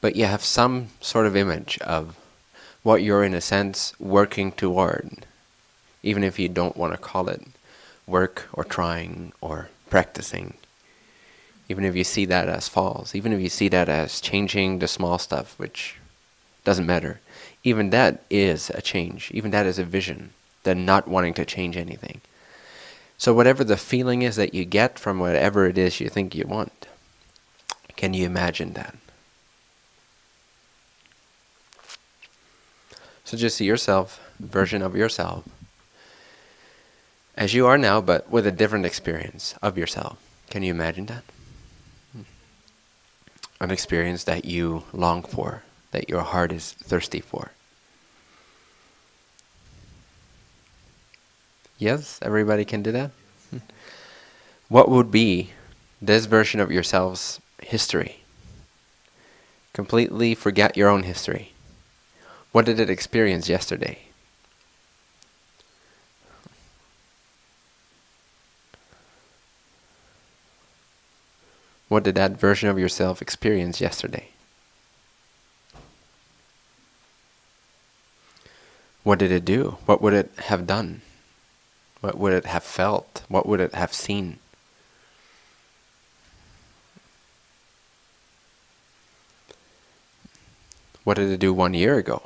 but you have some sort of image of what you're in a sense working toward, even if you don't want to call it work or trying or practicing. Even if you see that as false, even if you see that as changing the small stuff, which doesn't matter, even that is a change. Even that is a vision, than not wanting to change anything. So whatever the feeling is that you get from whatever it is you think you want, can you imagine that? So just see yourself, version of yourself, as you are now, but with a different experience of yourself. Can you imagine that? An experience that you long for, that your heart is thirsty for. Yes, everybody can do that? What would be this version of yourself's history? Completely forget your own history. What did it experience yesterday? What did that version of yourself experience yesterday? What did it do? What would it have done? What would it have felt? What would it have seen? What did it do 1 year ago?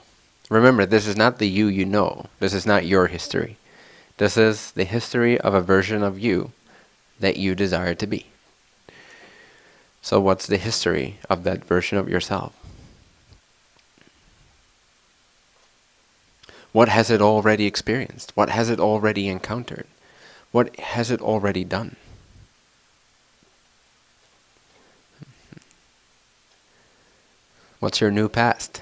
Remember, this is not the you know. This is not your history. This is the history of a version of you that you desire to be. So what's the history of that version of yourself? What has it already experienced? What has it already encountered? What has it already done? What's your new past?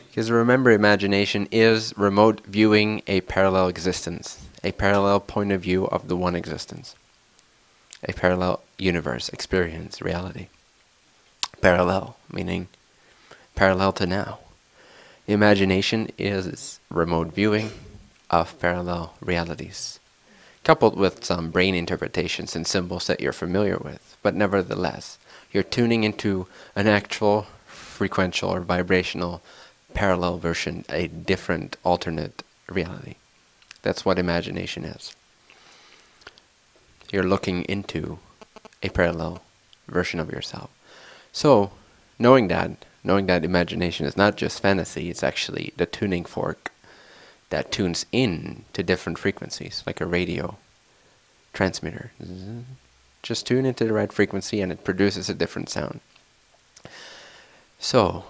Because remember, imagination is remote viewing a parallel existence, a parallel point of view of the one existence, a parallel universe, experience, reality. Parallel, meaning parallel to now. Imagination is remote viewing of parallel realities, coupled with some brain interpretations and symbols that you're familiar with, but nevertheless, you're tuning into an actual frequential or vibrational parallel version, a different alternate reality. That's what imagination is. You're looking into a parallel version of yourself. So, knowing that imagination is not just fantasy, it's actually the tuning fork that tunes in to different frequencies, like a radio transmitter. Just tune into the right frequency and it produces a different sound. So,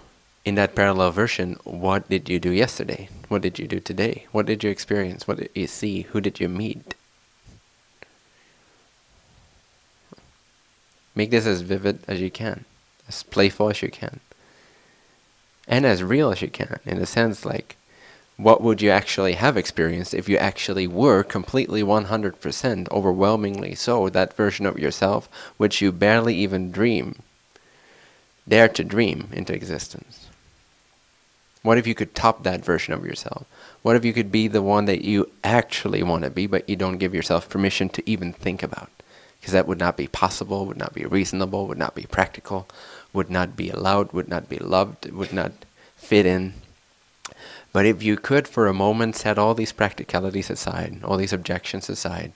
in that parallel version, what did you do yesterday? What did you do today? What did you experience? What did you see? Who did you meet? Make this as vivid as you can, as playful as you can, and as real as you can, in a sense like, what would you actually have experienced if you actually were completely 100%, overwhelmingly so, that version of yourself which you barely even dare to dream into existence? What if you could top that version of yourself? What if you could be the one that you actually want to be, but you don't give yourself permission to even think about? Because that would not be possible, would not be reasonable, would not be practical, would not be allowed, would not be loved, would not fit in. But if you could, for a moment, set all these practicalities aside, all these objections aside,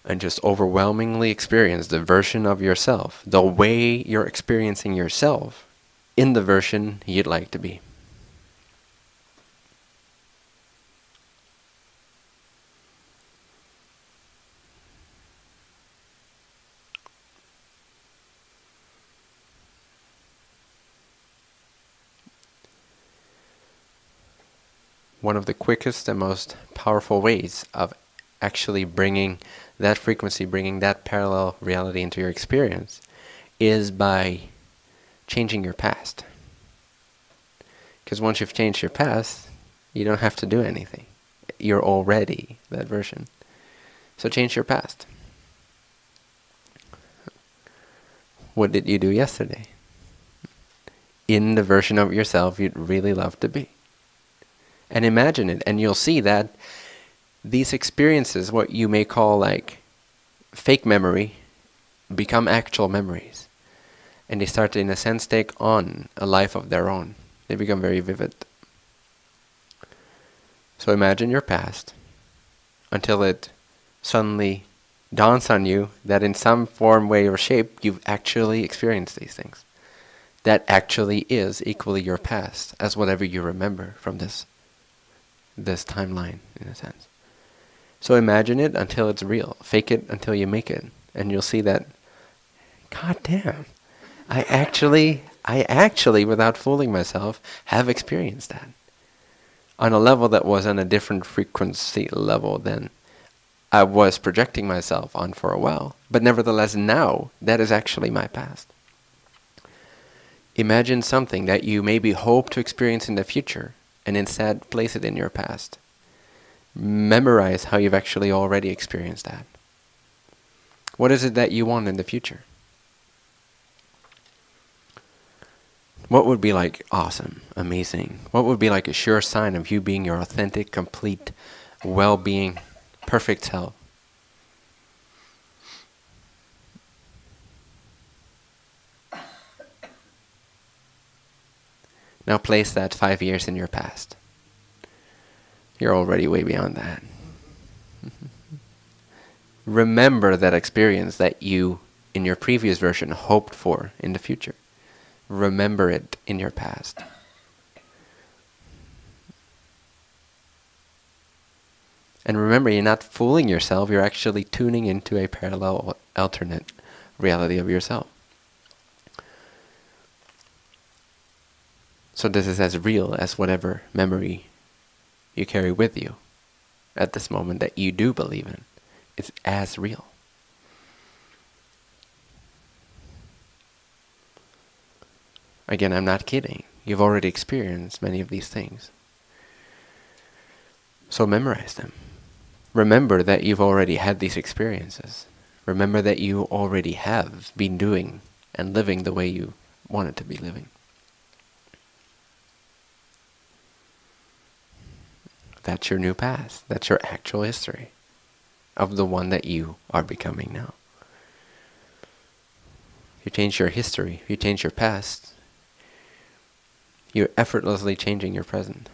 and just overwhelmingly experience the version of yourself, the way you're experiencing yourself, in the version you'd like to be. One of the quickest and most powerful ways of actually bringing that frequency, bringing that parallel reality into your experience, is by changing your past. Because once you've changed your past, you don't have to do anything. You're already that version. So change your past. What did you do yesterday? In the version of yourself you'd really love to be. And imagine it, and you'll see that these experiences, what you may call like fake memory, become actual memories. And they start to, in a sense, take on a life of their own. They become very vivid. So imagine your past until it suddenly dawns on you that in some form, way, or shape, you've actually experienced these things. That actually is equally your past as whatever you remember from this timeline, in a sense. So imagine it until it's real. Fake it until you make it. And you'll see that, God damn, I actually, without fooling myself, have experienced that. On a level that was on a different frequency level than I was projecting myself on for a while. But nevertheless, now, that is actually my past. Imagine something that you maybe hope to experience in the future, and instead place it in your past. Memorize how you've actually already experienced that. What is it that you want in the future? What would be like awesome, amazing? What would be like a sure sign of you being your authentic, complete, well-being, perfect self? Now place that 5 years in your past. You're already way beyond that. Remember that experience that you, in your previous version, hoped for in the future. Remember it in your past. And remember, you're not fooling yourself, you're actually tuning into a parallel, alternate reality of yourself. So this is as real as whatever memory you carry with you at this moment that you do believe in. It's as real. Again, I'm not kidding. You've already experienced many of these things. So memorize them. Remember that you've already had these experiences. Remember that you already have been doing and living the way you wanted to be living. That's your new past. That's your actual history of the one that you are becoming now. If you change your history, if you change your past, you're effortlessly changing your present.